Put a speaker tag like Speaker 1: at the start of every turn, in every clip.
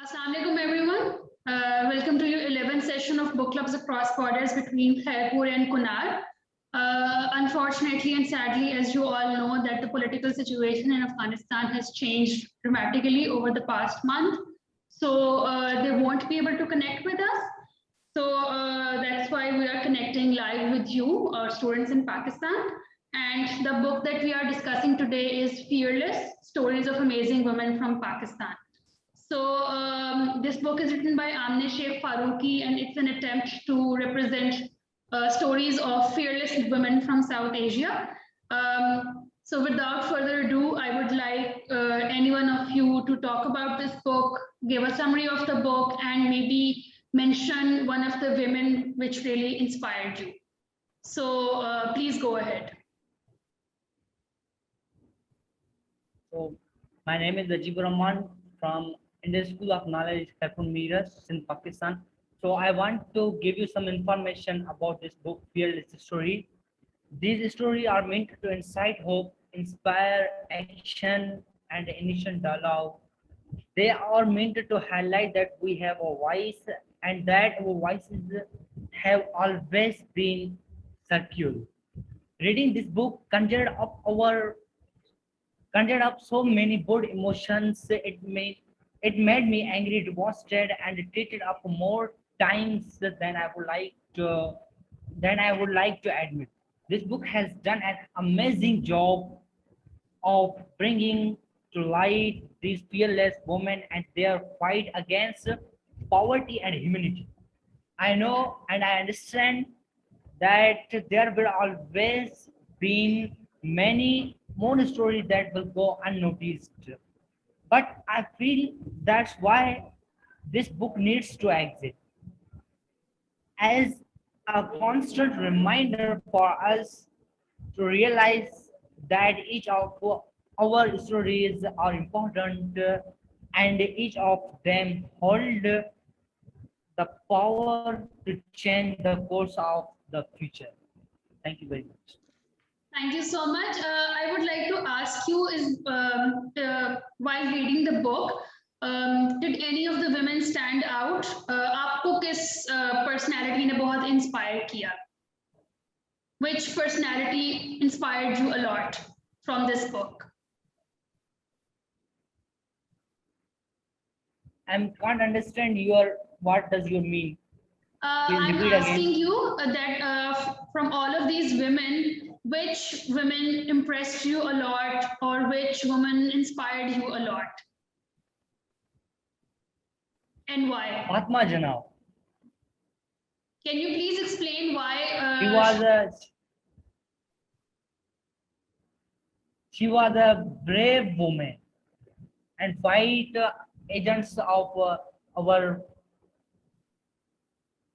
Speaker 1: Assalamu alaikum everyone. Welcome to your 11th session of book clubs across borders between Khairpur and Kunar. Unfortunately and sadly, as you all know, that the political situation in Afghanistan has changed dramatically over the past month. So they won't be able to connect with us. So that's why we are connecting live with you, our students in Pakistan. And the book that we are discussing today is Fearless, Stories of Amazing Women from Pakistan. So this book is written by Amne Sheikh Faruqi, and it's an attempt to represent stories of fearless women from South Asia. So without further ado, I would like any one of you to talk about this book, give a summary of the book, and maybe mention one of the women which really inspired you. So please go ahead.
Speaker 2: So my name is Ajib Rahman from Indian School of Knowledge, Khairpur Miras in Pakistan. So I want to give you some information about this book, Fearless Story. These stories are meant to incite hope, inspire action, and initial dialogue. They are meant to highlight that we have a voice and that our voices have always been circular. Reading this book conjured up so many good emotions. It made me angry, devastated, and it treated up more times than I would like to admit. This book has done an amazing job of bringing to light these fearless women and their fight against poverty and humanity. I know and I understand that there will always be many more stories that will go unnoticed. But I feel that's why this book needs to exist as a constant reminder for us to realize that each of our stories are important and each of them hold the power to change the course of the future. Thank you very much.
Speaker 1: Thank you so much. I would like to ask you is while reading the book, did any of the women stand out? आपको किस personality ने बहुत inspire किया? Which personality inspired you a lot from this book?
Speaker 2: I can't understand your what does you mean.
Speaker 1: I'm asking you that from all of these women, which women impressed you a lot or which woman inspired you a lot? And why?
Speaker 2: Mahatma Jana.
Speaker 1: Can you please explain why?
Speaker 2: She was a brave woman and fight agents of our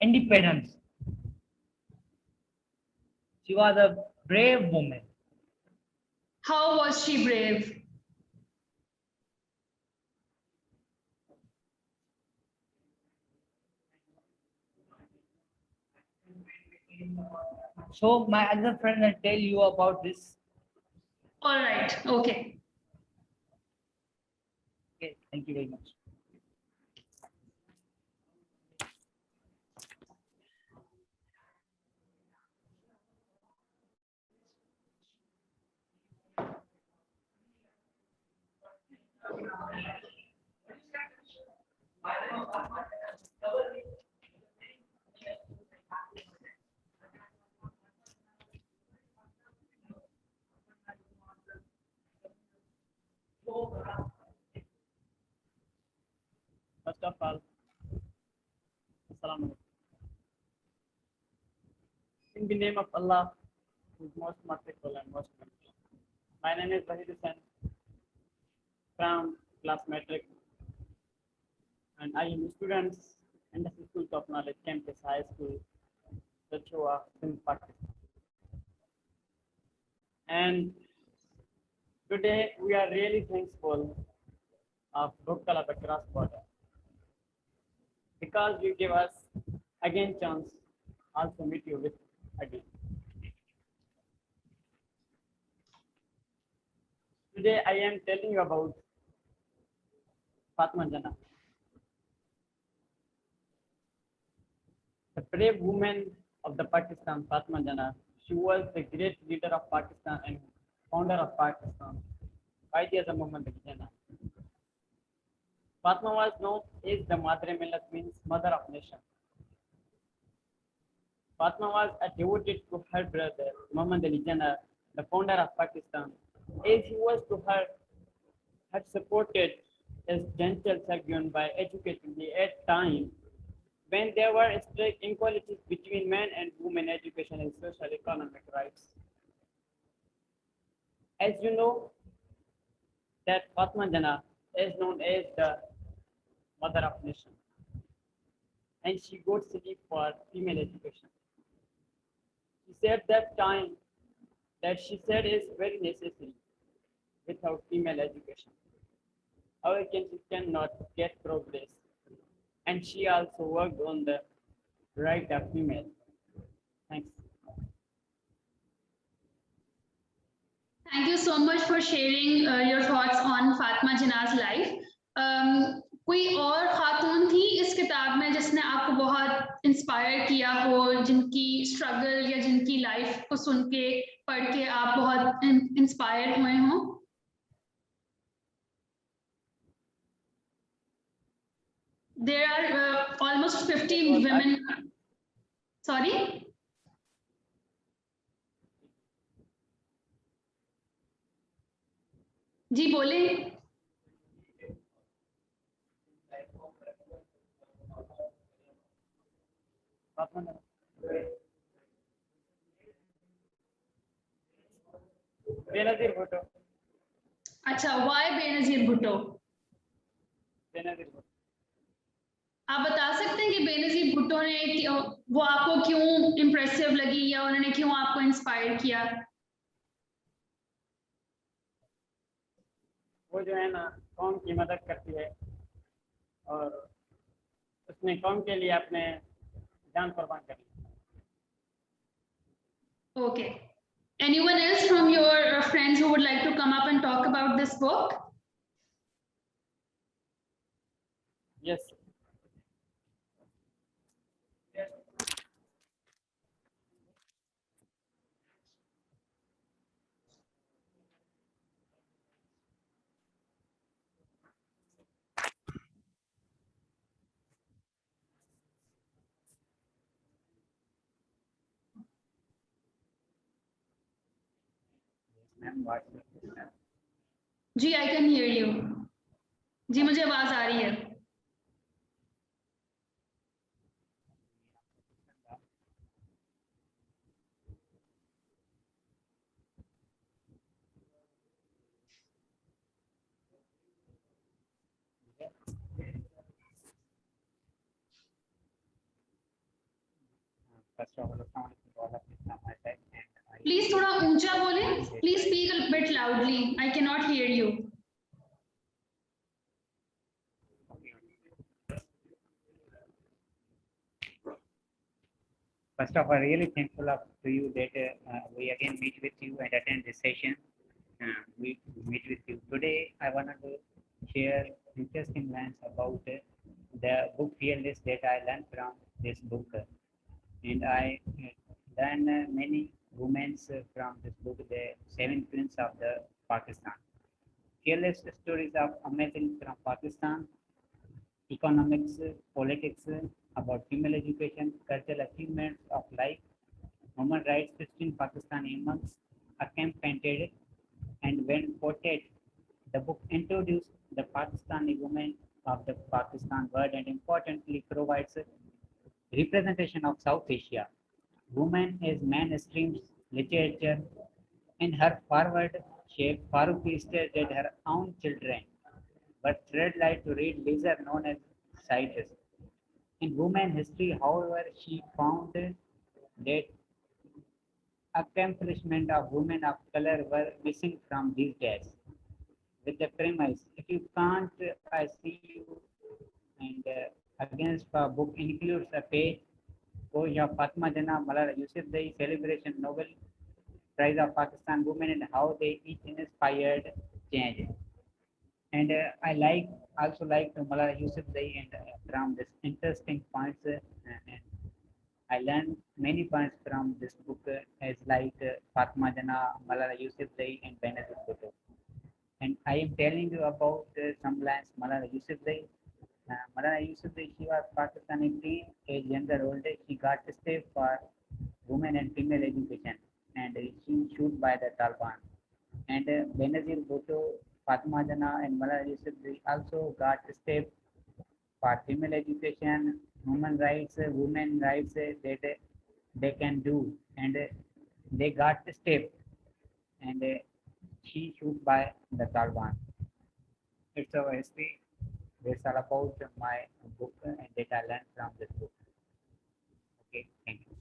Speaker 2: independence. She was a brave woman.
Speaker 1: How was she brave?
Speaker 2: So my other friend will tell you about this.
Speaker 1: All right. Okay.
Speaker 2: Okay. Thank you very much.
Speaker 3: First of all, Assalamu alaikum. In the name of Allah, who is most merciful and most merciful. My name is Wahid Hussain from class metric, and I am students in the School of Knowledge Campus High School, Dachua, in Pakistan. And today we are really thankful of Book Club across border because you give us again chance also meet you with again. Today I am telling you about Fatma Jana. The brave woman of the Pakistan, Fatma Jana, she was the great leader of Pakistan and founder of Pakistan. Quaid Muhammad Ali Jinnah. Fatma was known as the Madre Millat, means mother of nation. Fatma was devoted to her brother Muhammad Ali Jinnah, the founder of Pakistan, as he was to her had supported his gentle Sagyun by educating the at time when there were strict inequalities between men and women education and social economic rights. As you know, that Fatma Jana is known as the mother of nation, and she got sleep for female education. She said that time that she said is very necessary without female education. Our country cannot get progress. And she also worked on the right of female. Thanks.
Speaker 1: Thank you so much for sharing your thoughts on Fatma Jinnah's life. कोई और खातून थी इस किताब में जिसने आपको बहुत inspire किया हो, जिनकी स्ट्रगल या जिनकी लाइफ को सुन के पढ़ के आप बहुत इंस्पायर हुए हों? There are almost 50 women. Sorry? जी बोले.
Speaker 3: बेनजीर भुट्टो.
Speaker 1: अच्छा, why बेनजीर भुट्टो?
Speaker 3: बेनजीर भुट्टो.
Speaker 1: आप बता सकते हैं कि बेनजीर भुट्टो ने वो आपको क्यों इम्प्रेसिव लगी या उन्होंने क्यों आपको इंस्पायर किया?
Speaker 3: वो जो है ना कौम की मदद करती है और उसने कौम के लिए अपने जान कुर्बान कर दी.
Speaker 1: Okay. Anyone else from your friends who would like to come up and talk about this book?
Speaker 3: Yes.
Speaker 1: Ji, I can hear you. जी, मुझे आवाज आ रही है.
Speaker 4: First of all, all of this from my side, and
Speaker 1: Please थोड़ा ऊंचा बोले. Please speak a bit loudly. I cannot hear you.
Speaker 4: First of all, really thankful to you that we again meet with you and attend this session. We meet with you today. I wanted to share interesting lines about the book Fearless that I learned from this book, and I learned many women from this book, the 7 Queens of the Pakistan. Fearless stories of amazing from Pakistan, economics, politics, about female education, cultural achievements of life, human rights, 16 Pakistani imams, a camp painted, and when quoted, the book introduced the Pakistani women of the Pakistan world and importantly provides representation of South Asia. Women as mainstream literature. In her forward shape, Farooqi stated her own children, but red light to read leisure known as scientists. In women history, however, she found that accomplishment of women of color were missing from these days. With the premise, if you can't, I see you, and against the book includes a page of Fatma Jana Malala Yousafzai celebration Nobel Prize of Pakistan women and how they each inspired change. And I also like Malala Yousafzai and from this interesting points and I learned many points from this book as like Fatma Jana, Malala Yousafzai and Benazir Bhutto. And I am telling you about some lines Malala Yousafzai. Malala Yousafzai, she was Pakistani teen, a younger older. She got a step for women and female education, and she shoot by the Taliban. And Benazir Bhutto, Fatma Jana, and Malala Yousafzai also got a step for female education, human rights, women rights that they can do, and they got the step, and she shoot by the Taliban. It's our history. That's all about my book and that I learned from this book. Okay, thank you.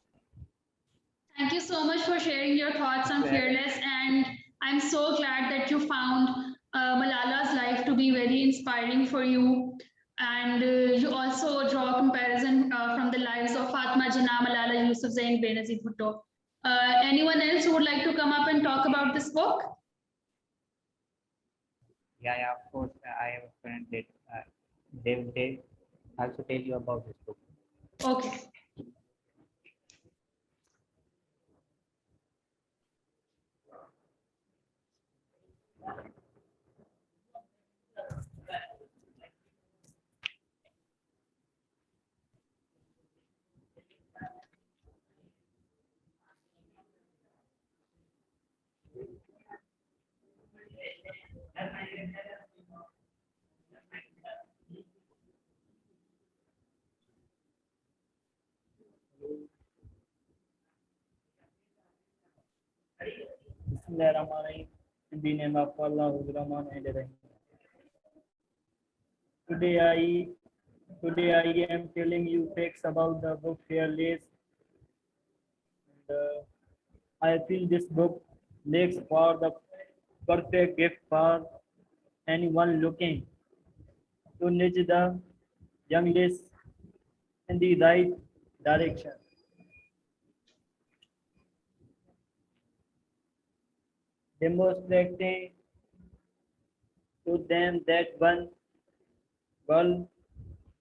Speaker 1: Thank you so much for sharing your thoughts on Fearless, and I'm so glad that you found Malala's life to be very inspiring for you. And you also draw a comparison from the lives of Fatma Jinnah, Malala Yousafzai, and Benazir Bhutto. Anyone else who would like to come up and talk about this book?
Speaker 4: Yeah, of course. I have a friend that they will also tell you about this book.
Speaker 1: Okay.
Speaker 3: Bismillahirrahmanirrahim. In the name of Allah, who is Rahman and Rahim. Today I am telling you facts about the book Fearless. And, I feel this book makes for the perfect gift for anyone looking to nudge the youngest in the right direction. Demonstrating to them that one girl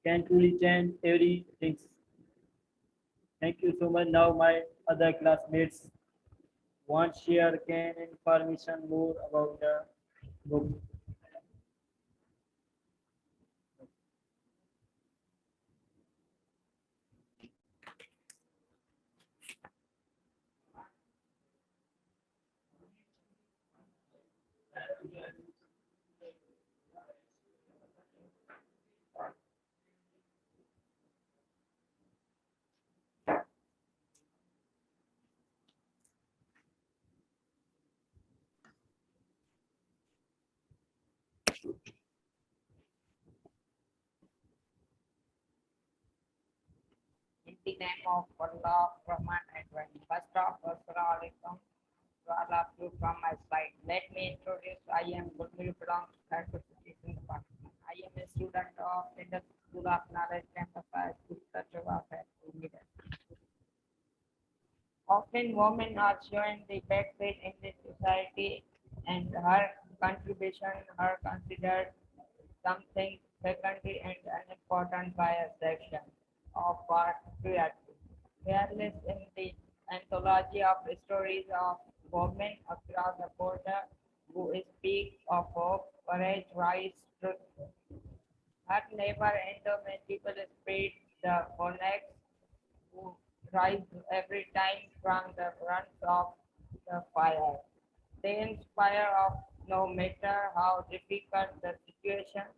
Speaker 3: can truly change everything. Thank you so much. Now my other classmates want share can information more about the book.
Speaker 2: In the name of Allah, Rahman and Rahim. First off, Assalamu alaikum to all of you from my side. Let me introduce, I am Gulmir belong to Kharagpur in Pakistan. I am a student of Indian School of Knowledge Campus High School, Tajawaf at Umida. Often women are shown the backseat in this society and her contribution are considered something secondary and unimportant by a section of patriarchy. Fearless in the anthology of stories of women across the border who speak of hope, courage, rights, truth. Her indomitable spirit, the phoenix who rise every time from the front of the fire. They inspire of no matter how difficult the situation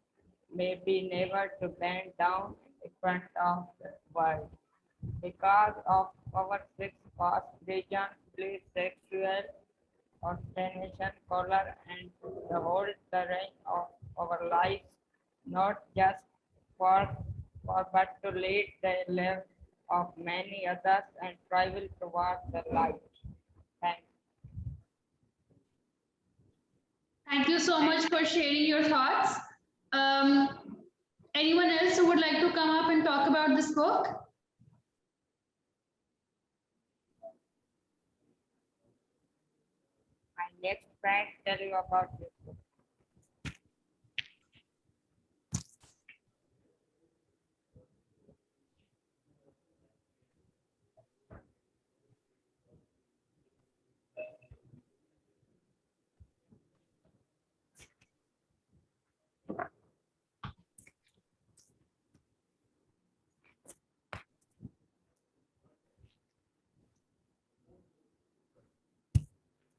Speaker 2: may be, never to bend down in front of the world. Because of our six past region, please sexual orientation, color, and the whole terrain of our lives, not just for but to lead the life of many others and travel towards the light. Thanks.
Speaker 1: Thank you so much for sharing your thoughts. Anyone else who would like to come up and talk about this book?
Speaker 2: My next friend tell you about this book.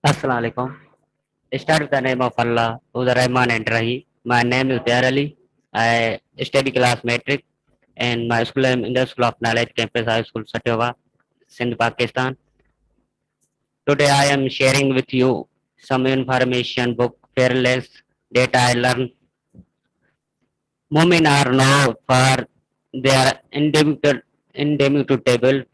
Speaker 5: Assalamu alaikum. Start with the name of Allah, who the Rahman and Rahim. My name is Dayar Ali. I study class metric and my school is in the School of Knowledge Campus High School, Satyawa, Sindh, Pakistan. Today I am sharing with you some information book, fearless data I learned. Women are known for their indomitable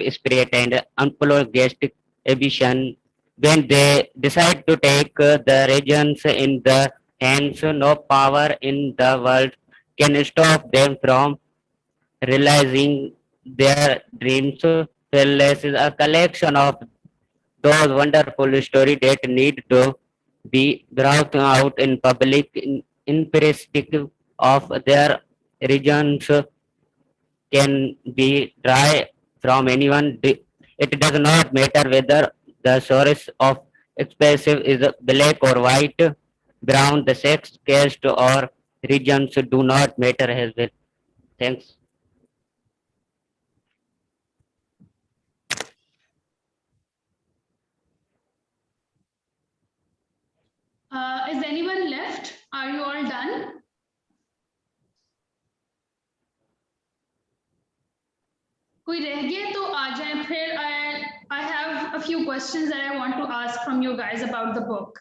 Speaker 5: spirit and unapologetic ambition. When they decide to take the regions in the hands, no power in the world can stop them from realizing their dreams. Fearless is a collection of those wonderful stories that need to be brought out in public in perspective of their regions can be dry from anyone. It does not matter whether the source of expressive is black or white, brown, the sex, caste, or regions do not matter as well. Thanks.
Speaker 1: Is anyone left? Are you all done? कोई रह गया तो आ जाए फिर. I have a few questions that I want to ask from you guys about the book.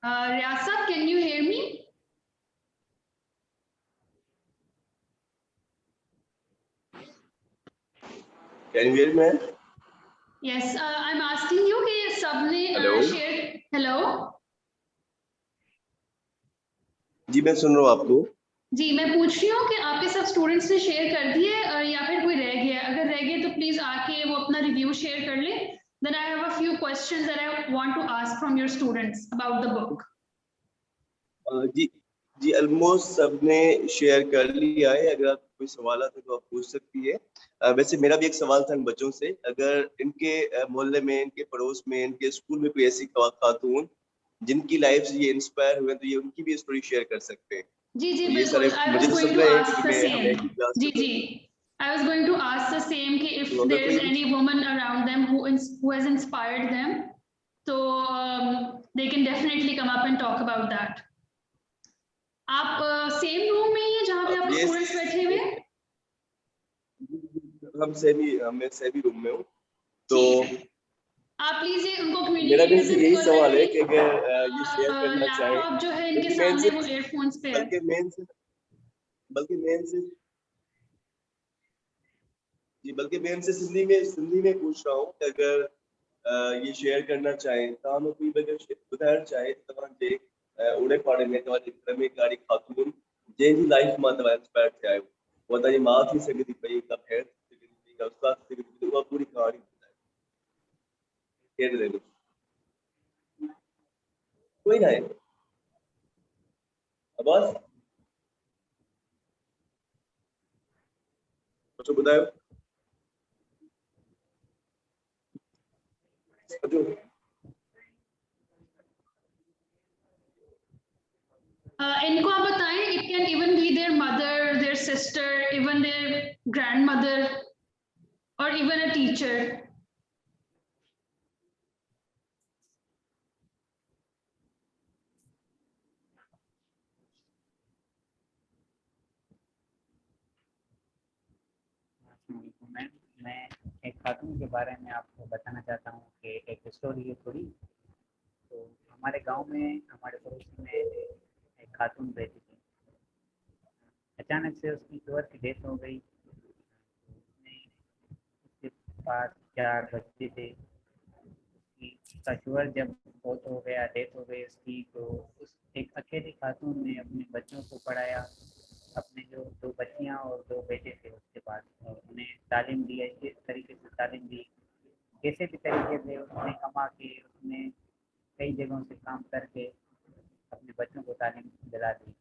Speaker 1: Riyasat, can you hear me?
Speaker 6: Can you hear me?
Speaker 1: Yes, I'm asking you कि ये सबने
Speaker 6: Hello?
Speaker 1: share. Hello?
Speaker 6: जी मैं सुन रहा हूँ आपको.
Speaker 1: जी मैं पूछ रही हूँ कि आपके सब स्टूडेंट्स ने शेयर कर दिए या फिर कोई रह गया. अगर रह गए तो प्लीज आके वो अपना रिव्यू शेयर कर ले. Then I have a few questions that I want to ask from your students about the book.
Speaker 6: जी ऑलमोस्ट सबने शेयर कर लिया है. अगर आप कोई सवाल है तो आप पूछ सकती है. वैसे मेरा भी एक सवाल था इन बच्चों से. अगर इनके मोहल्ले में, इनके पड़ोस में, इनके स्कूल में कोई ऐसी खातून जिनकी लाइफ से ये इंस्पायर हुए तो ये उनकी भी स्टोरी शेयर कर सकते हैं.
Speaker 1: जी जी
Speaker 6: ये सारे
Speaker 1: बिल्कुल. I
Speaker 6: मुझे
Speaker 1: was
Speaker 6: तो
Speaker 1: going
Speaker 6: सुन
Speaker 1: to
Speaker 6: रहे हैं
Speaker 1: ask
Speaker 6: क्योंकि
Speaker 1: the
Speaker 6: मैं हम एक
Speaker 1: same.
Speaker 6: ही क्लास
Speaker 1: जी जी. I was going to ask the same कि if
Speaker 6: तो अगर
Speaker 1: there is
Speaker 6: कोई
Speaker 1: any woman around them who has inspired them, so they can definitely come up and talk about that. आप सेम रूम में ही है जहाँ पे
Speaker 6: अब
Speaker 1: आपके
Speaker 6: ये
Speaker 1: स्टूडेंट्स बैठे हुए हैं?
Speaker 6: मैं सेमी रूम में हूँ. तो
Speaker 1: ठीक है. आप प्लीज ये उनको
Speaker 6: मेरा
Speaker 1: कम्युनिकेट
Speaker 6: भी
Speaker 1: कर दें
Speaker 6: यही
Speaker 1: बिकॉज
Speaker 6: सवाल है
Speaker 1: आई
Speaker 6: कि अगर ये शेयर करना चाहे
Speaker 1: लैपटॉप जो है इनके
Speaker 6: बल्कि मेन
Speaker 1: सामने
Speaker 6: से
Speaker 1: वो एयरफोन्स पे है.
Speaker 6: बल्कि मेन से सिंधी में पूछ रहा हूँ कि अगर ये शेयर करना चाहें तो हम कोई बगैर ॿुधाइण चाहे त तव्हांजे ओड़े पाड़े में तव्हांजे घर में काड़ी ख़ातून जंहिंजी लाइफ मां तव्हां इंस्पायर थिया आहियो. उहा तव्हांजी माउ थी सघे थी पई, का भेण थी सघे थी, का उस्ताद थी सघे थी. उहा पूरी कहाणी ॿुधायो. केरु रहंदो? कोई ना आहे. अब्बास कुझु ॿुधायो. अचो.
Speaker 1: इनको आप बताएं. It can even be their mother, their sister, even their grandmother और इवन अ टीचर.
Speaker 4: मैम, मैं एक खातून के बारे में आपको बताना चाहता हूँ कि एक स्टोरी है थोड़ी. तो हमारे गांव में, हमारे पड़ोस में एक खातून रहती थी. अचानक से उसकी शुगर की डेथ हो गई. उसके पास 4 बच्चे थे. उसका शुगर जब बहुत हो गया, डेथ हो गई उसकी, तो उस एक अकेली खातून ने अपने बच्चों को पढ़ाया. अपने जो 2 बच्चियां और 2 बेटे थे उसके पास, और उन्हें तालीम दी. इस तरीके से तालीम दी, कैसे भी तरीके से उसने कमा के, उसने कई जगहों से काम करके अपने बच्चों को तालीम दिला दी.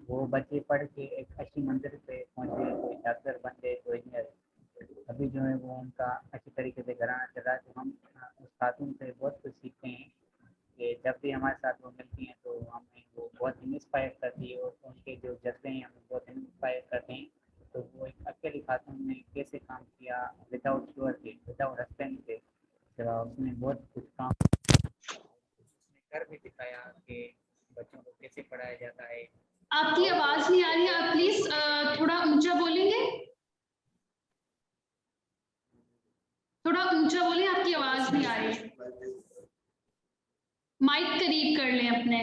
Speaker 4: वो बच्चे पढ़ के एक अच्छी मंजिल पे पहुंचे. कोई डॉक्टर बन गए, कोई इंजीनियर. अभी जो है वो उनका अच्छी तरीके से घराना चला. तो हम उस खातून से बहुत कुछ सीखते हैं कि जब भी हमारे साथ वो मिलती हैं तो हमें वो बहुत इंस्पायर करती है, और उनके जो जज्बे हैं हमें बहुत इंस्पायर करते हैं. तो वो एक अकेली खातून ने कैसे काम किया विदाउट बताया कि बच्चों को कैसे पढ़ाया जाता है।
Speaker 1: आपकी आवाज नहीं आ रही है, आप प्लीज थोड़ा ऊंचा बोलेंगे, थोड़ा ऊंचा बोलें, आपकी आवाज नहीं आ रही है। माइक करीब कर लें अपने।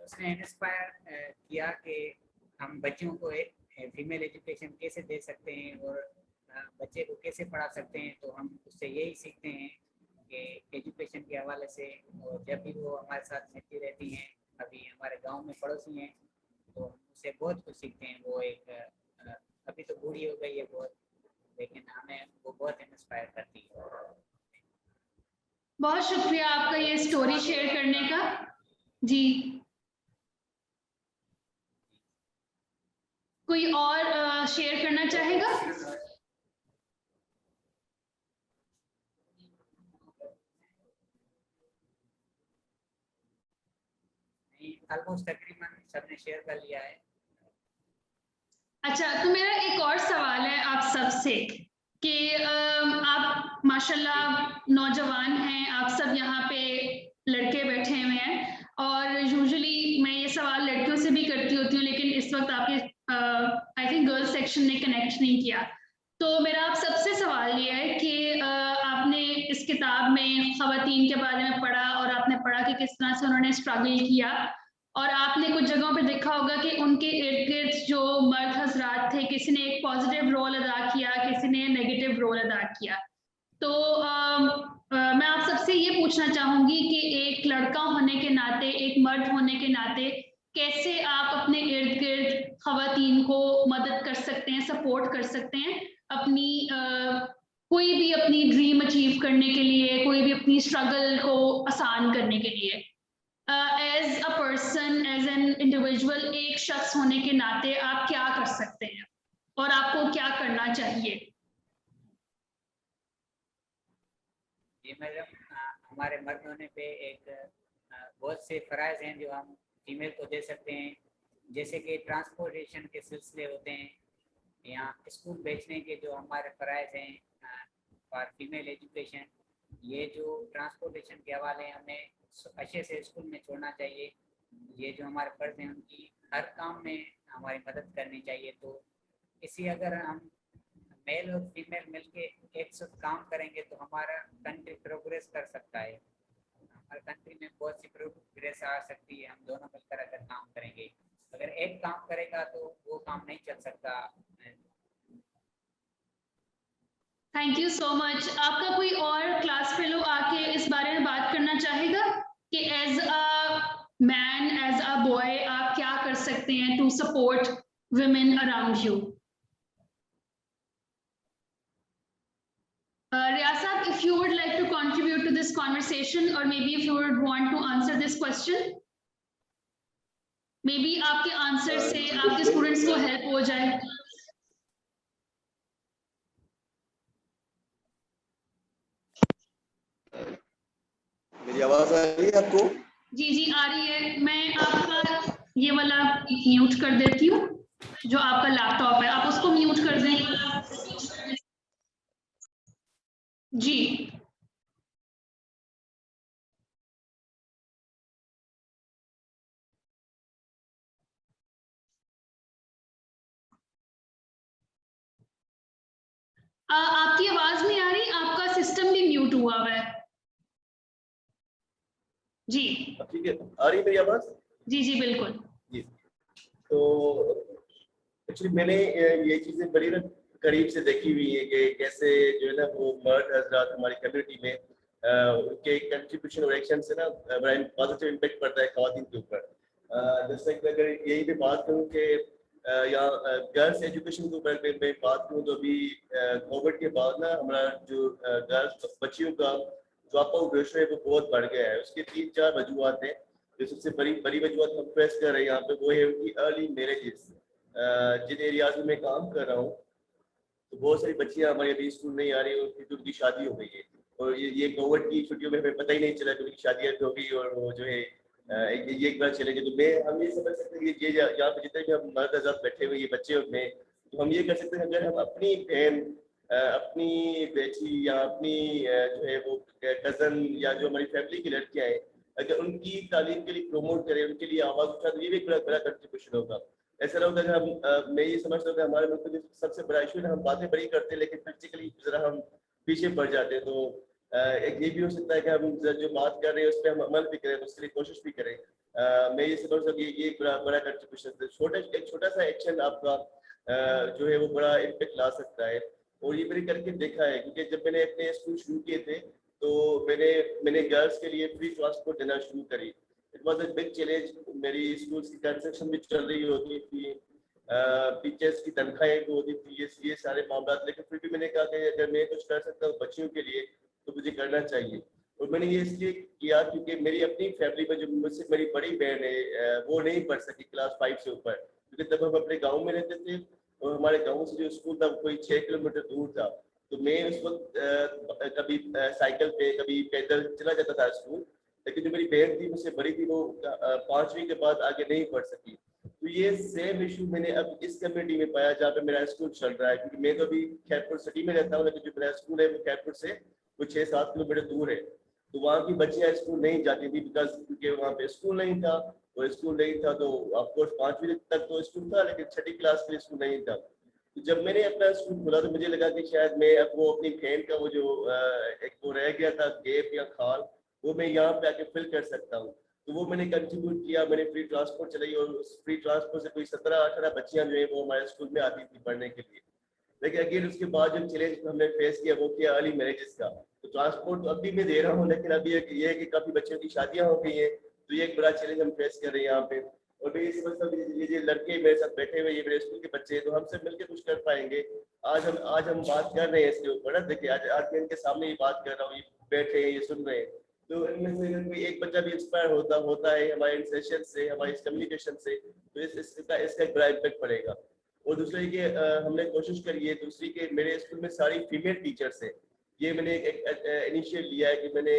Speaker 4: उसने इंस्पायर किया कि हम बच्चों को फीमेल एजुकेशन कैसे दे सकते हैं और बच्चे को कैसे पढ़ा सकते हैं। तो हम उससे यही सीखते हैं कि एजुकेशन के हवाले से, और जब भी वो हमारे साथ मिलती रहती हैं, अभी हमारे गांव में पड़ोसी हैं, तो हम उससे बहुत कुछ सीखते हैं। वो एक अभी तो बूढ़ी हो गई है बहुत, लेकिन हमें वो बहुत इंस्पायर करती है।
Speaker 1: बहुत शुक्रिया आपका ये स्टोरी शेयर करने का। जी, कोई और शेयर करना चाहेगा?
Speaker 4: ऑलमोस्ट तकरीबन सबने शेयर कर लिया है।
Speaker 1: अच्छा, तो मेरा एक और सवाल है आप सबसे कि आप माशाल्लाह नौजवान हैं, आप सब यहाँ पे लड़के बैठे हुए हैं, और यूजुअली मैं ये सवाल लड़कियों से भी करती होती हूँ, लेकिन इस वक्त आपके आई थिंक गर्ल्स सेक्शन ने कनेक्ट नहीं किया। तो मेरा आप सबसे सवाल ये है कि आपने इस किताब में ख़वातीन के बारे में पढ़ा, और आपने पढ़ा कि किस तरह से उन्होंने स्ट्रगल किया, और आपने कुछ जगहों पे देखा होगा कि उनके इर्द गिर्द जो मर्द हजरात थे, किसी ने एक पॉजिटिव रोल अदा किया, किसी ने नेगेटिव रोल अदा किया। तो मैं आप सबसे ये पूछना चाहूंगी कि एक लड़का होने के नाते, एक मर्द होने के नाते, कैसे आप अपने इर्द गिर्द ख़वातीन को मदद कर सकते हैं, सपोर्ट कर सकते हैं अपनी कोई भी अपनी ड्रीम अचीव करने के लिए, कोई भी अपनी स्ट्रगल को आसान करने के लिए। As a person, as an individual, एक शख्स होने के नाते आप क्या कर सकते हैं और आपको क्या करना चाहिए?
Speaker 4: ये मैडम, हमारे मर्द होने पे एक बहुत से फ़राइज़ हैं जो हम फीमेल को दे सकते हैं, जैसे कि ट्रांसपोर्टेशन के सिलसिले होते हैं, या स्कूल भेजने के जो हमारे फ़राइज़ हैं फॉर फीमेल एजुकेशन। ये जो ट्रांसपोर्टेशन के हवाले हमें अच्छे से स्कूल में छोड़ना चाहिए। ये जो हमारे फ़र्ज हैं उनकी हर काम में हमारी मदद करनी चाहिए। तो इसी अगर हम मेल और फीमेल मिलके एक साथ काम करेंगे तो हमारा कंट्री प्रोग्रेस कर सकता है। हमारे कंट्री में बहुत सी प्रोग्रेस आ सकती है, हम दोनों मिलकर अगर काम करेंगे। अगर एक काम करेगा तो वो काम नहीं चल सकता।
Speaker 1: Thank you so much. आपका कोई और क्लास फेलो आके इस बारे में बात करना चाहेगा कि as a man, as a boy, आप क्या कर सकते हैं to support women around you? Riyasat, if you would like to contribute to this conversation, or maybe if you would want to answer this question, maybe आपके answer से आपके students को help हो जाए।
Speaker 6: मेरी आवाज आ रही है आपको?
Speaker 1: जी जी आ रही है। मैं आपका ये वाला म्यूट कर देती हूँ, जो आपका लैपटॉप है आप उसको म्यूट कर दें। जी, आपकी आवाज नहीं आ रही, आपका सिस्टम भी म्यूट हुआ हुआ है। जी
Speaker 6: ठीक है, आ रही है मेरी आवाज?
Speaker 1: जी जी बिल्कुल
Speaker 6: जी। तो एक्चुअली मैंने ये चीजें बड़ी ना करीब से देखी हुई है कि कैसे जो है ना वो मर्द हजरात हमारी कम्युनिटी में उनके कंट्रीब्यूशन और एक्शन से ना बड़ा पॉजिटिव इम्पैक्ट पड़ता है खवातीन के ऊपर। जैसे कि अगर यही पे बात करूँ कि या गर्ल्स एजुकेशन के ऊपर मैं बात करूँ तो अभी कोविड के बाद ना हमारा जो गर्ल्स बच्चियों का ड्रॉप आउट रेशो है वो बहुत बढ़ गया है। उसके 3-4 वजूहत हैं। जो सबसे बड़ी वजूहत हम फेस कर रहे हैं यहाँ पे वो है उनकी अर्ली मैरिजेस। जिन एरियाज में मैं काम कर रहा हूँ तो बहुत सारी बच्चियां हमारे अभी स्कूल नहीं आ रही और फिर उनकी शादी हो गई है, और ये कोविड की छुट्टियों में हमें पता ही नहीं चला कि उनकी शादियां हो गई और वो जो है ये एक बार चले गए। तो मैं हम ये समझ सकते हैं कि ये यहाँ पे जितने भी हम मर्द आजाद बैठे हुए ये बच्चे में, तो हम ये कर सकते हैं अगर हम अपनी बहन अपनी बेटी या अपनी जो है वो कजन या जो हमारी फैमिली की लड़कियां हैं, अगर उनकी तालीम के लिए प्रमोट करें, उनके लिए आवाज उठा, तो ये भी एक बड़ा कंट्रीब्यूशन होगा। ऐसा ना होगा कि हम मैं ये समझता हूँ कि हमारे मुल्क में सबसे बड़ा इशू है, हम बातें बड़ी करते हैं लेकिन प्रैक्टिकली जरा हम पीछे पड़ जाते हैं। तो एक ये भी हो सकता है कि हम जो बात कर रहे हैं उस पर हम अमल भी करें, उसके लिए कोशिश भी करें। मैं ये समझता हूँ कि ये बड़ा कंट्रीब्यूशन है। एक छोटा सा एक्शन आपका जो है वो बड़ा इम्पैक्ट ला सकता है, और ये मैंने करके देखा है। क्योंकि जब मैंने अपने स्कूल शुरू किए थे तो मैंने गर्ल्स के लिए फ्री ट्रांसपोर्ट देना शुरू करी। It was a big challenge. मेरी स्कूल की कंस्ट्रक्शन भी चल रही होती थी, टीचर्स की तनख्वाहें भी होती थी, ये सारे मामला, लेकिन फिर भी मैंने कहा कि अगर मैं कुछ कर सकता हूँ बच्चियों के लिए तो मुझे करना चाहिए। और मैंने ये इसलिए किया क्योंकि मेरी अपनी फैमिली में जो मुझसे मेरी बड़ी बहन है वो नहीं पढ़ सकी क्लास 5 से ऊपर, क्योंकि तब हम अपने गाँव में रहते थे और हमारे गाँव से जो स्कूल था कोई 6 किलोमीटर दूर था। तो मैं उस वक्त कभी साइकिल पे कभी पैदल चला जाता था स्कूल, लेकिन जो मेरी बहन थी मुझसे बड़ी थी वो 5वीं के बाद आगे नहीं पढ़ सकी। तो ये सेम इशू मैंने अब इस कम्युनिटी में पाया जहाँ पे मेरा स्कूल चल रहा है, क्योंकि मैं तो अभी खैरपुर सिटी में रहता हूँ, लेकिन जो मेरा स्कूल है वो खैरपुर से वो 6-7 किलोमीटर दूर है। तो वहाँ की बच्चियाँ स्कूल नहीं जाती थी क्योंकि वहाँ पे स्कूल नहीं था, और स्कूल नहीं था तो ऑफकोर्स 5वीं तक तो स्कूल था, लेकिन 6ठी क्लास के लिए स्कूल नहीं था। तो जब मैंने अपना स्कूल खोला तो मुझे लगा कि शायद मैं अब वो अपनी बहन का वो जो एक वो रह गया था गैप या खाल, वो मैं यहाँ पे आके फिल कर सकता हूँ। तो वो मैंने कंट्रीब्यूट किया, मैंने फ्री ट्रांसपोर्ट चलाई, और उस फ्री ट्रांसपोर्ट से कोई 17-18 बच्चियां जो है वो हमारे स्कूल में आती थी पढ़ने के लिए। लेकिन अगेन उसके बाद जो चैलेंज हमने फेस किया वो किया अर्ली मैरिजेस का। तो ट्रांसपोर्ट अभी मैं दे रहा हूँ, लेकिन अभी ये है कि काफी बच्चों की शादियां हो गई हैं, तो ये एक बड़ा चैलेंज हम फेस कर रहे हैं यहाँ पे। और मैं ये समझता हूँ ये लड़के मेरे साथ बैठे हुए ये मेरे स्कूल के बच्चे, तो हम सब मिलकर कुछ कर पाएंगे। आज हम बात कर रहे हैं इसके ऊपर ना, देखिए आज मैं इनके सामने ये बात कर रहा हूँ, ये बैठे हैं, ये सुन रहे हैं, तो इनमें से अगर कोई एक बच्चा भी इंस्पायर होता है हमारे इन सेशन से, हमारे इस कम्युनिकेशन से, तो इसका एक बड़ा इम्पैक्ट पड़ेगा। और दूसरा कि हमने कोशिश करी है दूसरी के मेरे स्कूल में सारी फीमेल टीचर्स हैं। ये मैंने एक इनिशिएट लिया है कि मैंने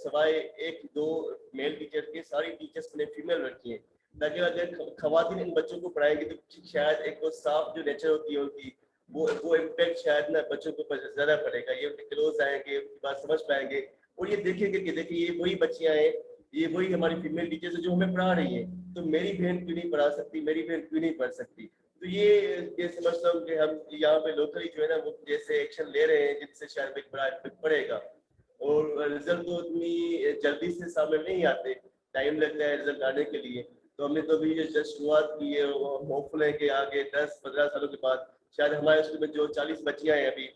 Speaker 6: सवाए 1-2 मेल टीचर के सारी टीचर्स मैंने फीमेल रखी हैं, ताकि अगर खवातीन इन बच्चों को पढ़ाएंगे तो शायद एक वो साफ जो नेचर होती है उनकी, वो इम्पैक्ट शायद ना बच्चों के ऊपर ज्यादा पड़ेगा। ये उनके क्लोज आएंगे, उनकी बात समझ पाएंगे, और ये देखेंगे कि देखिए ये वही बच्चियां हैं, ये वही हमारी फीमेल टीचर्स है जो हमें पढ़ा रही है, तो मेरी बहन क्यों नहीं पढ़ा सकती, मेरी बहन क्यों नहीं पढ़ सकती। तो ये समझता हूँ कि हम यहाँ पे लोकली जो है ना वो जैसे एक्शन ले रहे हैं जिनसे शायद एक बड़ा इम्पैक्ट पड़ेगा। और रिजल्ट तो इतनी जल्दी से सामने नहीं आते, टाइम लगता है रिजल्ट आने के लिए। तो हमने तो अभी जस्ट शुरुआत की है, होपफुल है कि आगे 10-15 सालों के बाद शायद हमारे स्कूल में जो 40 बच्चियां हैं अभी,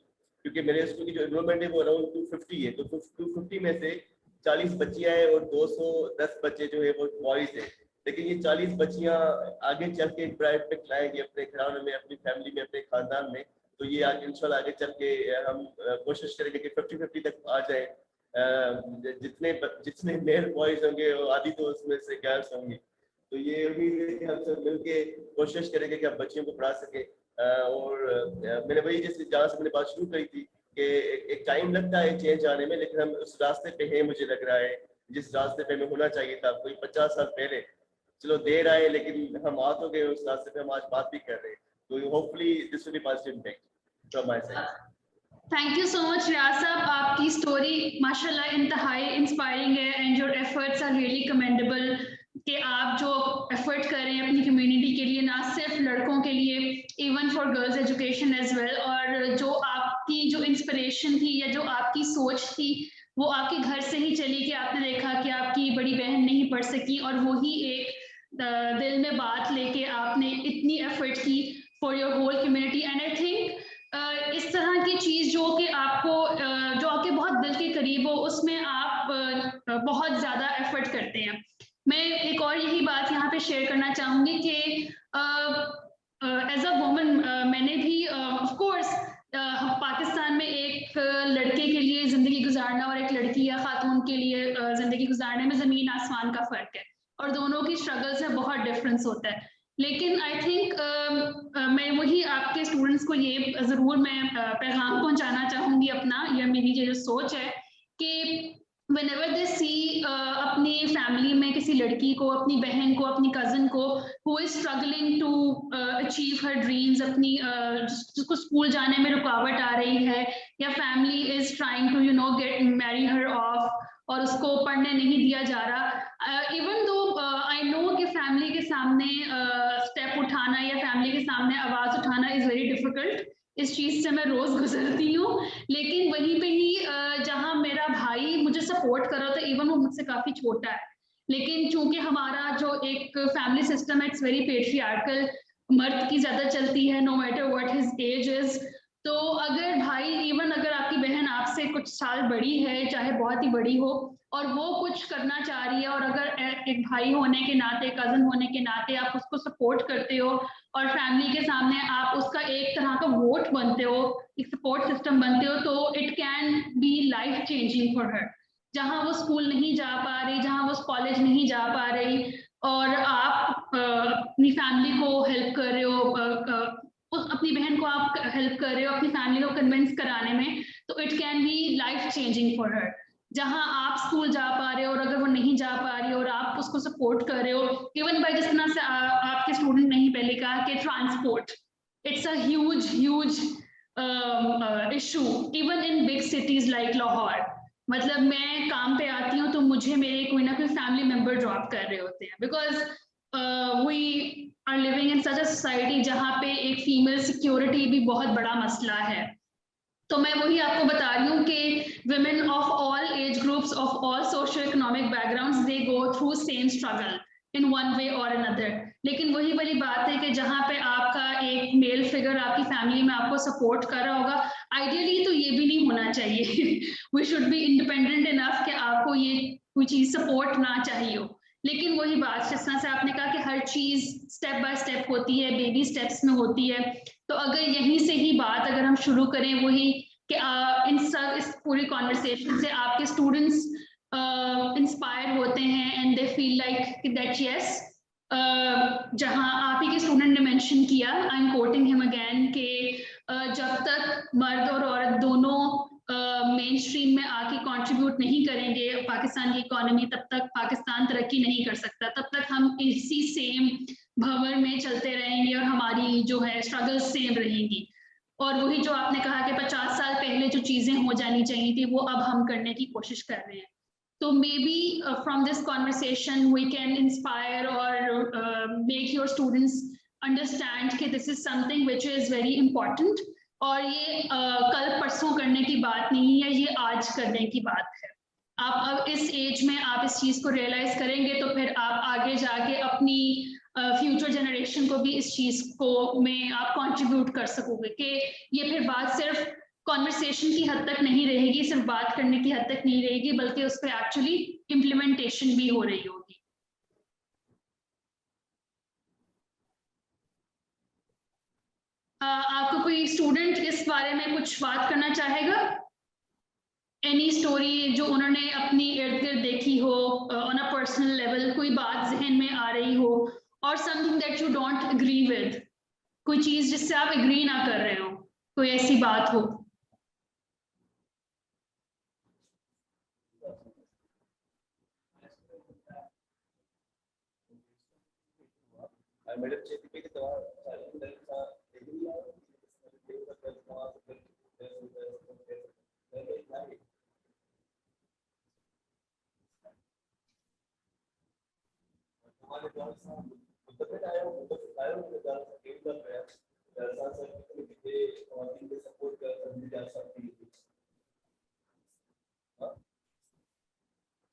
Speaker 6: क्योंकि मेरे स्कूल की जो एनरोलमेंट है वो अराउंड 250 है, तो 250 में से 40 बच्चियां हैं और 210 बच्चे जो है वो बॉयज हैं। लेकिन ये 40 बच्चियां आगे चल के एक बड़ा इम्पैक्ट लाएंगे अपने घराने में, अपनी फैमिली में, अपने खानदान में। तो ये आगे इंशाल्लाह आगे चल के हम कोशिश करेंगे कि 50-50 तक आ जाए। जितने मेल बॉयज होंगे आधी तो उसमें से गर्ल्स होंगी। तो ये उम्मीद है कि हम सब मिलके कोशिश करेंगे कि हम बच्चियों को पढ़ा सके। और मैंने वही जैसे जहाँ से मैंने बात शुरू करी थी कि एक टाइम लगता है चेंज आने में, लेकिन हम उस रास्ते पे हैं, मुझे लग रहा है जिस रास्ते पे हमें होना चाहिए था कोई 50 साल पहले। चलो देर आए लेकिन हम आ तो गए उस रास्ते पे, हम आज बात भी कर रहे हैं। तो hopefully this will be positive impact from my side.
Speaker 1: Thank you so much Riyaz sahab, आपकी स्टोरी माशाल्लाह इंतहाई इंस्पायरिंग है and your efforts are really commendable कि आप जो एफर्ट कर रहे हैं अपनी कम्युनिटी के लिए, ना सिर्फ लड़कों के लिए, even for girls education as well. और जो आपकी जो इंस्पिरेशन थी या जो आपकी सोच थी वो आपके घर से ही चली कि आपने देखा कि आपकी बड़ी बहन नहीं पढ़ सकी, और वही एक दिल में बात लेके आपने इतनी एफर्ट की for your whole community. And I think इस तरह की चीज जो कि आपको जो आपके बहुत दिल के करीब हो उसमें आप बहुत ज्यादा एफर्ट करते हैं। मैं एक और यही बात यहाँ पे शेयर करना चाहूंगी कि एज अ वुमन मैंने भी ऑफ कोर्स पाकिस्तान में एक लड़के के लिए जिंदगी गुजारना और एक लड़की या खातून के लिए जिंदगी गुजारने में जमीन आसमान का फर्क है, और दोनों की स्ट्रगल्स में बहुत डिफरेंस होता है। लेकिन आई थिंक मैं वही आपके स्टूडेंट्स को ये जरूर मैं पैगाम पहुंचाना चाहूंगी अपना, या मेरी जो सोच है कि whenever they see अपनी फैमिली में किसी लड़की को, अपनी बहन को, अपनी कजिन को who is struggling to achieve her dreams, अपनी जिसको स्कूल जाने में रुकावट आ रही है, या family is trying to get marry her off और उसको पढ़ने नहीं दिया जा रहा, even though I know कि फैमिली के सामने स्टेप उठाना या फैमिली के सामने आवाज उठाना is very difficult, इस चीज से मैं रोज गुजरती हूँ, लेकिन वहीं पे ही जहां मेरा भाई मुझे सपोर्ट कर रहा था, इवन वो मुझसे काफी छोटा है, लेकिन चूंकि हमारा जो एक फैमिली सिस्टम है इट्स वेरी पेट्रियार्कल, मर्द की ज्यादा चलती है no matter what his age is, तो अगर भाई, इवन अगर आपकी बहन आपसे कुछ साल बड़ी है, चाहे बहुत ही बड़ी हो, और वो कुछ करना चाह रही है, और अगर एक भाई होने के नाते, कजन होने के नाते आप उसको सपोर्ट करते हो और फैमिली के सामने आप उसका एक तरह का वोट बनते हो, एक सपोर्ट सिस्टम बनते हो, तो it can be life changing for her. जहां वो स्कूल नहीं जा पा रही, जहां वो कॉलेज नहीं जा पा रही, और आप अपनी फैमिली को हेल्प कर रहे हो, अपनी बहन को आप हेल्प कर रहे हो अपनी फैमिली को कन्विंस कराने में, तो it can be life changing for her. जहां आप स्कूल जा पा रहे हो और अगर वो नहीं जा पा रही और आप उसको सपोर्ट कर रहे हो, इवन बाय जिस तरह से आपके स्टूडेंट ने ही पहले कहा कि transport, it's a huge issue even in big cities like Lahore. मतलब मैं काम पे आती हूँ तो मुझे मेरे कोई ना कोई फैमिली मेंबर ड्रॉप कर रहे होते हैं, because we are living in such a society जहाँ पे एक फीमेल सिक्योरिटी भी बहुत बड़ा मसला है। तो मैं वही आपको बता रही हूँ कि women of all age groups, of all socio-economic backgrounds, they go through same struggle in one way or another। लेकिन वही वाली बात है कि जहाँ पे आपका एक मेल फिगर आपकी फैमिली में आपको सपोर्ट कर रहा होगा, आइडियली तो ये भी नहीं होना चाहिए we should be independent enough कि आपको ये कोई चीज सपोर्ट ना चाहिए हो। लेकिन वही बात जिस तरह से आपने कहा कि हर चीज स्टेप बाय स्टेप होती है, बेबी स्टेप्स में होती है, तो अगर यहीं से ही बात अगर हम शुरू करें वही कि इस पूरी कॉन्वर्सेशन से आपके स्टूडेंट्स इंस्पायर होते हैं and they feel like that yes, जहां आप ही के स्टूडेंट ने मेंशन किया, I am quoting him again, कि जब तक मर्द और औरत दोनों मेन स्ट्रीम में आके कंट्रीब्यूट नहीं करेंगे पाकिस्तान की इकोनॉमी, तब तक पाकिस्तान तरक्की नहीं कर सकता, तब तक हम इसी सेम भंवर में चलते रहेंगे और हमारी जो है स्ट्रगल सेम रहेंगी। और वही जो आपने कहा कि 50 साल पहले जो चीजें हो जानी चाहिए थी वो अब हम करने की कोशिश कर रहे हैं। तो maybe from this conversation we can inspire और मेक योर स्टूडेंट्स अंडरस्टैंड कि this is something which is very important, और ये कल परसों करने की बात नहीं है, ये आज करने की बात है। आप अब इस एज में आप इस चीज को रियलाइज करेंगे तो फिर आप आगे जाके अपनी फ्यूचर जनरेशन को भी इस चीज को में आप कंट्रीब्यूट कर सकोगे कि ये फिर बात सिर्फ कॉन्वर्सेशन की हद तक नहीं रहेगी, सिर्फ बात करने की हद तक नहीं रहेगी, बल्कि उस पर एक्चुअली इम्प्लीमेंटेशन भी हो रही होगी। आपको कोई स्टूडेंट इस बारे में कुछ बात करना चाहेगा? एनी स्टोरी जो उन्होंने अपनी इर्द गिर्द देखी हो ऑन अ पर्सनल लेवल, कोई बात जहन में आ रही हो, और something that you don't agree with, कोई चीज जिससे आप एग्री ना कर रहे हो, कोई ऐसी बात हो?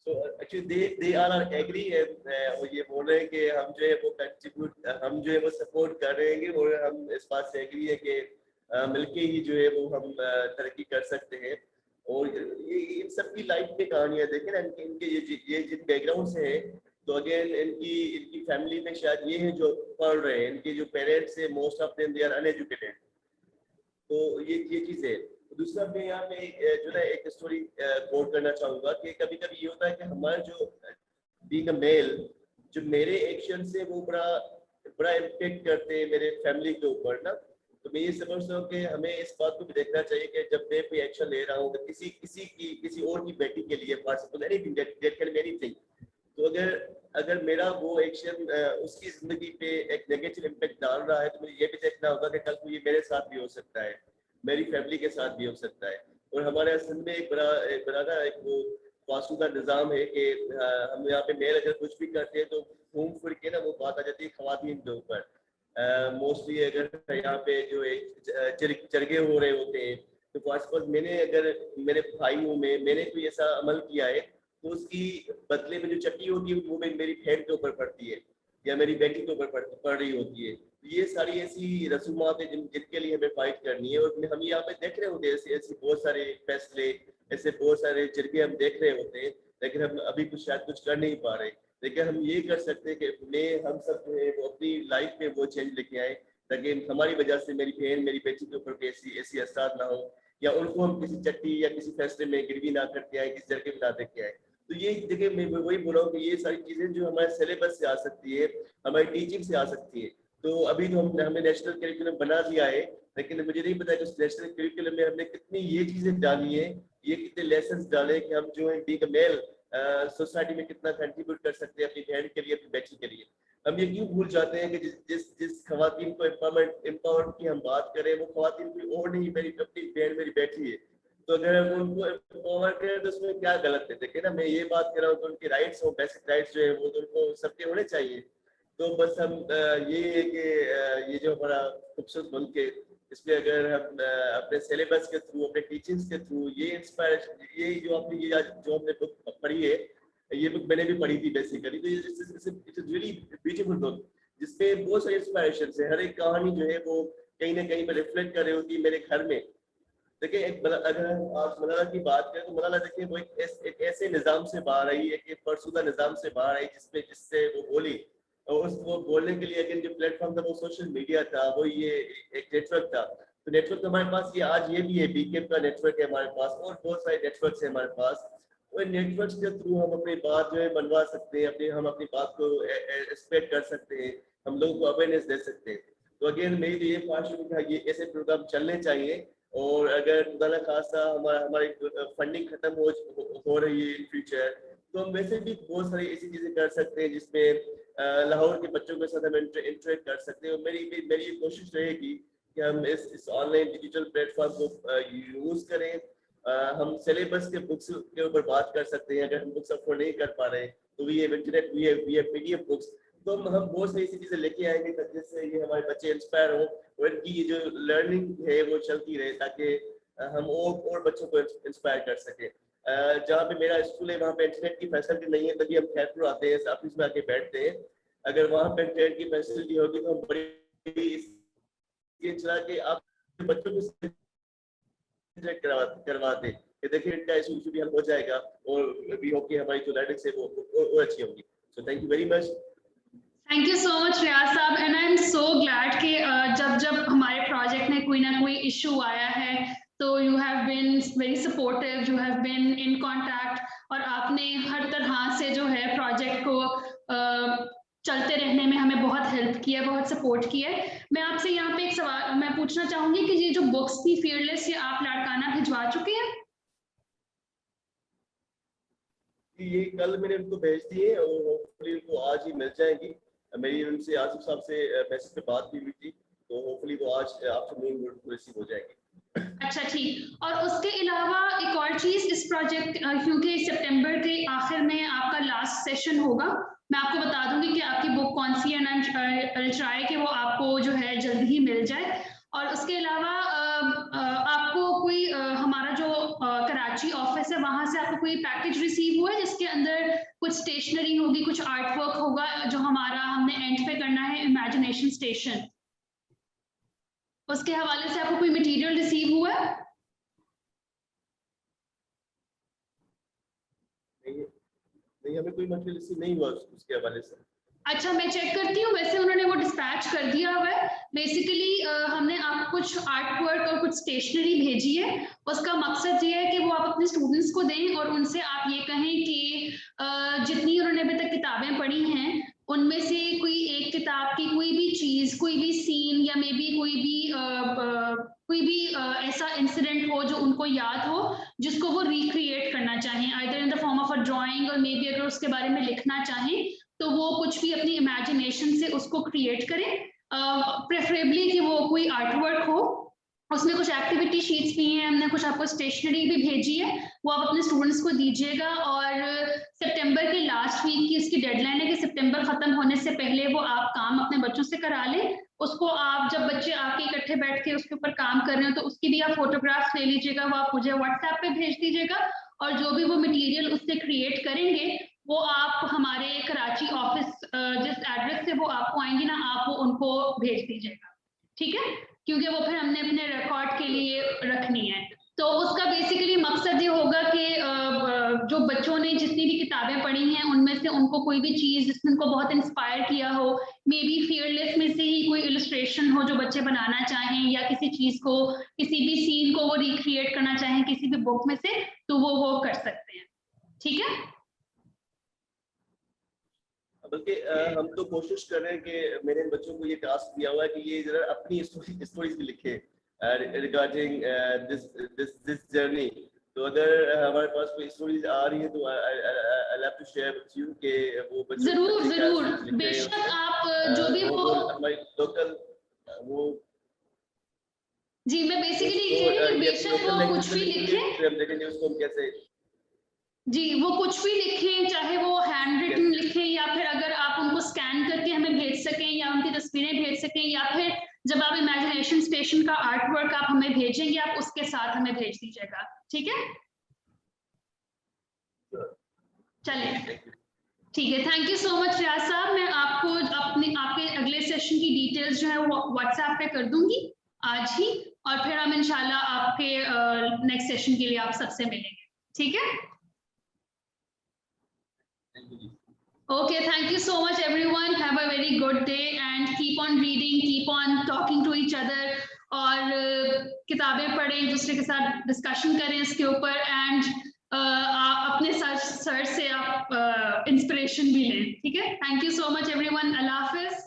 Speaker 6: So actually they all are agree and वो ये बोल रहे हैं कि हम जो है वो कंट्रीब्यूट, हम जो है वो सपोर्ट कर रहे हैं और हम इस बात से एग्री है कि मिलके ही जो है वो हम तरक्की कर सकते हैं। और ये इन सब की लाइफ में कहानियां देखें ना, इनके ये जिन बैकग्राउंड से है, तो अगेन इनकी फैमिली में शायद ये है जो पढ़ रहे हैं, इनके जो पेरेंट्स है most of them they are uneducated, तो ये चीज है। दूसरा मैं यहाँ पे जो ना एक स्टोरी कोट करना चाहूंगा कि कभी कभी ये होता है कि हमारा जो बीइंग अ मेल, जो मेरे एक्शन से वो बड़ा इम्पैक्ट करते हैं मेरे फैमिली के ऊपर ना, तो मैं ये समझता हूँ कि हमें इस बात को भी देखना चाहिए कि जब मैं कोई एक्शन ले रहा हूँ तो किसी और की बेटी के लिए anything that can be anything, तो अगर मेरा वो एक्शन उसकी जिंदगी पे एक नेगेटिव इम्पैक्ट डाल रहा है, तो मुझे ये भी देखना होगा कि कल को ये मेरे साथ भी हो सकता है, मेरी फैमिली के साथ भी हो सकता है। और हमारे असल में एक बड़ा ना एक वो वास्तु का निज़ाम है कि हम यहाँ पे मेल अगर कुछ भी करते हैं तो घूम फिर के ना वो बात आ जाती है खवातीन के ऊपर। मोस्टली अगर यहाँ पे जो चरगे हो रहे होते हैं, तो फॉर मैंने अगर मेरे भाई हूँ मैंने कोई ऐसा अमल किया है, तो उसकी बदले में जो चट्टी होती है वो मेरी बहन के ऊपर पड़ती है या मेरी बेटी के ऊपर पड़ रही होती है। ये सारी ऐसी रसूमात है जिनके लिए हमें फाइट करनी है। और हम यहाँ पे देख रहे होते हैं ऐसे बहुत सारे फैसले, ऐसे बहुत सारे जरिए हम देख रहे होते हैं, लेकिन हम अभी शायद कुछ कर नहीं पा रहे। लेकिन हम ये कर सकते हैं कि हम सब जो है वो अपनी लाइफ में वो चेंज लेके आए, ताकि हमारी वजह से मेरी बहन मेरी बेटी के ऊपर ऐसी असर ना हो, या उनको हम किसी चट्टी या किसी फैसले में गिरवी ना करके आए, किसी जरिए में ना देके आए। तो ये देखिए मैं वही बोल रहा हूँ कि ये सारी चीजें जो हमारे सिलेबस से आ सकती है, हमारी टीचिंग से आ सकती है। तो अभी तो हमने नेशनल करिकुलम बना दिया है, लेकिन मुझे नहीं पता कि उस नेशनल करिकुलम में हमने कितनी ये चीजें डाली है, ये कितने लेसन डाले कि हम जो है बीइंग अ मेल सोसाइटी में कितना कंट्रीब्यूट कर सकते हैं अपनी बहन के लिए, अपनी बेटी के लिए। हम ये क्यों भूल जाते हैं कि जिस खवातीन को एम्पावरमेंट की हम बात करें, वो खवातीन कोई और नहीं, मेरी अपनी बहन मेरी बेटी है। तो अगर हम उनको एम्पावर करें तो उसमें क्या गलत है? देखिए ना, मैं ये बात कर रहा हूँ तो उनके राइट्स हो, बेसिक राइट्स जो है वो तो उनको सबके होने चाहिए। तो बस हम ये है कि ये जो हमारा खूबसूरत मुल्क है, इसमें अगर हम अपने सिलेबस के थ्रू, अपने टीचिंग्स के थ्रू ये इंस्पायरेशन, ये जो हमने बुक पढ़ी है, ये बुक मैंने भी पढ़ी थी बेसिकली, तो इट्स रियली ब्यूटीफुल बुक जिसमें बहुत सारी इंस्पायरेशन है। हर एक कहानी जो है वो कहीं ना कहीं पर रिफ्लेक्ट कर रही होती है मेरे घर में। देखिए अगर हम आज मलाला की बात करें तो मलाला देखिए वो एक ऐसे निज़ाम से बाहर आई, एक फरसुदा निज़ाम से बाहर आई जिससे वो बोली, और वो बोलने के लिए अगेन जो प्लेटफॉर्म था वो सोशल मीडिया था, वो ये एक नेटवर्क था। तो नेटवर्क हमारे पास ये भी है, बीकेप का नेटवर्क है हमारे पास, और बहुत सारे नेटवर्क है हमारे पास। तो नेटवर्क के थ्रू हम अपनी बात जो है मनवा सकते हैं, हम अपनी बात को एक्सपेक्ट कर सकते हैं, हम लोगों को अवेयरनेस दे सकते हैं। तो अगेन मेरी तो ये ख्वाहिश है कि ये ऐसे प्रोग्राम चलने चाहिए। और अगर खुदा न खासा हमारी फंडिंग खत्म हो रही है इन फ्यूचर, तो हम वैसे भी बहुत सारी ऐसी चीजें कर सकते हैं जिसमें लाहौर के बच्चों के साथ हम इंटरेक्ट कर सकते हैं। और मेरी कोशिश रहेगी कि हम इस ऑनलाइन डिजिटल प्लेटफॉर्म को यूज करें। हम सिलेबस के बुक्स के ऊपर बात कर सकते हैं, अगर हम बुक्स अफोर्ड नहीं कर पा रहे तो we have internet, we have PDF books. तो हम बहुत सारी ऐसी चीजें लेके आएंगे जिससे ये हमारे बच्चे इंस्पायर हो और इनकी ये जो लर्निंग है वो चलती रहे, ताकि हम और बच्चों को इंस्पायर कर सके। जहाँ पे मेरा स्कूल है वहाँ पे इंटरनेट की फैसिलिटी नहीं है, तभी हम खैरपुर आते हैं, ऑफिस में आके बैठते हैं। अगर वहाँ पे इंटरनेट की फैसिलिटी होगी तो हम बड़ी चला के आप बच्चों को करवाते हैं। देखिए इनका इशू भी हल हो जाएगा, और वी होप कि हमारी जो लर्निंग है वो अच्छी होगी। So thank you very much.
Speaker 1: Thank you so much Riyaz sahab, and I am so glad कि जब हमारे प्रोजेक्ट में कोई ना कोई इशू आया है तो you have been very supportive, you have been in contact, और आपने हर तरह से जो है प्रोजेक्ट को चलते रहने में हमें बहुत हेल्प किया, बहुत सपोर्ट किया। मैं आपसे यहाँ पे एक सवाल मैं पूछना चाहूंगी कि ये जो बुक्स थी फीयरलेस, ये आप लाड़काना भिजवा चुके हैं?
Speaker 6: ये कल मैंने उनको भेज दी है और होपफुली उनको आज ही मिल जाएगी। मेरी उनसे आसिफ साहब से मैसेज पे बात भी हुई थी, तो होपफुली वो आज आफ्टरनून रिसीव हो जाएगी।
Speaker 1: अच्छा ठीक। और उसके अलावा एक और चीज, इस प्रोजेक्ट क्योंकि सितंबर के आखिर में आपका लास्ट सेशन होगा, मैं आपको बता दूंगी कि आपकी बुक कौन सी है, एंड ट्राई कि वो आपको जो है जल्दी ही मिल जाए। और उसके अलावा आपको कोई हमारा जो कराची ऑफिस है वहां से आपको कोई पैकेज रिसीव हुआ है जिसके अंदर कुछ स्टेशनरी होगी, कुछ आर्ट वर्क होगा, जो हमने एंड पे करना है इमेजिनेशन स्टेशन, उसके हवाले से आपको कोई मटेरियल रिसीव हुआ है?
Speaker 6: नहीं, हमें कोई मटेरियल रिसीव नहीं हुआ उसके हवाले से।
Speaker 1: अच्छा, मैं चेक करती हूँ, वैसे उन्होंने वो डिस्पैच कर दिया हुआ है। बेसिकली हमने आपको कुछ आर्ट वर्क और कुछ स्टेशनरी भेजी है। उसका मकसद ये है कि वो आप अपने स्टूडेंट्स को दें और उनसे आप ये कहें कि जितनी उन्होंने अभी तक किताबें पढ़ी हैं उनमें से कोई एक किताब की कोई भी चीज, कोई भी सीन, या मे बी कोई भी चाहें, either in the form of a drawing और मे बी अगर उसके बारे में लिखना चाहें तो वो कुछ भी अपनी इमेजिनेशन से उसको क्रिएट करें, प्रेफरेबली कि वो कोई आर्ट वर्क हो। उसमें कुछ एक्टिविटी शीट्स भी हैं, हमने कुछ आपको स्टेशनरी भी भेजी है, वो आप अपने स्टूडेंट्स को दीजिएगा। और सितंबर के लास्ट वीक की इसकी डेडलाइन है कि सितंबर खत्म होने से पहले वो आप काम अपने बच्चों से करा लें। उसको आप जब बच्चे आपके इकट्ठे बैठ के उसके ऊपर काम कर रहे हो तो उसकी भी आप फोटोग्राफ्स ले लीजिएगा, वो आप मुझे व्हाट्सएप पे भेज दीजिएगा, और जो भी वो मटेरियल उससे क्रिएट करेंगे वो आप हमारे कराची ऑफिस जिस एड्रेस से वो आपको आएंगी ना, आप वो उनको भेज दीजिएगा, ठीक है, क्योंकि वो फिर हमने अपने रिकॉर्ड के लिए रखनी है। तो उसका बेसिकली मकसद ये होगा कि जो बच्चों ने जितनी भी किताबें पढ़ी हैं उनमें से उनको कोई भी चीज़ जिसने उनको बहुत इंस्पायर किया हो, मे बी फियरलेस में से ही कोई इलस्ट्रेशन हो जो बच्चे बनाना चाहें, या किसी चीज़ को, किसी भी सीन को वो रिक्रिएट करना चाहें किसी भी बुक में से, तो वो कर सकते हैं, ठीक है।
Speaker 6: बल्कि हम तो कोशिश कर रहे हैं कि मेरे बच्चों को ये टास्क दिया हुआ है कि ये जरा अपनी स्टोरीज भी लिखे रिगार्डिंग दिस जर्नी। तो अगर हमारे पास कोई स्टोरीज आ रही है तो I love to share with you कि वो बच्चे
Speaker 1: जरूर बेशक आप जो भी वो
Speaker 6: हमारी लोकल वो
Speaker 1: जी, मैं बेसिकली ये कह रही हूँ बेशक वो कुछ भी लिखे,
Speaker 6: हम देखेंगे उसको हम कैसे
Speaker 1: जी, वो कुछ भी लिखें, चाहे वो हैंड रिटन लिखें या फिर अगर आप उनको स्कैन करके हमें भेज सकें या उनकी तस्वीरें भेज सकें, या फिर जब आप इमेजिनेशन स्टेशन का आर्ट वर्क आप हमें भेजेंगे आप उसके साथ हमें भेज दीजिएगा, ठीक है। चलिए ठीक है, thank you so much Riyaz साहब। मैं आपको आपके अगले सेशन की डिटेल्स जो है वो व्हाट्सएप पे कर दूंगी आज ही, और फिर हम इंशाल्लाह आपके नेक्स्ट सेशन के लिए आप सबसे मिलेंगे, ठीक है। Okay, thank you so much everyone. Have a very good day and keep on reading, keep on talking to each other, और किताबें पढ़ें, एक दूसरे के साथ डिस्कशन करें इसके ऊपर, एंड अपने सर से आप इंस्पिरेशन भी लें, ठीक है। Thank you so much everyone, Allah Hafiz.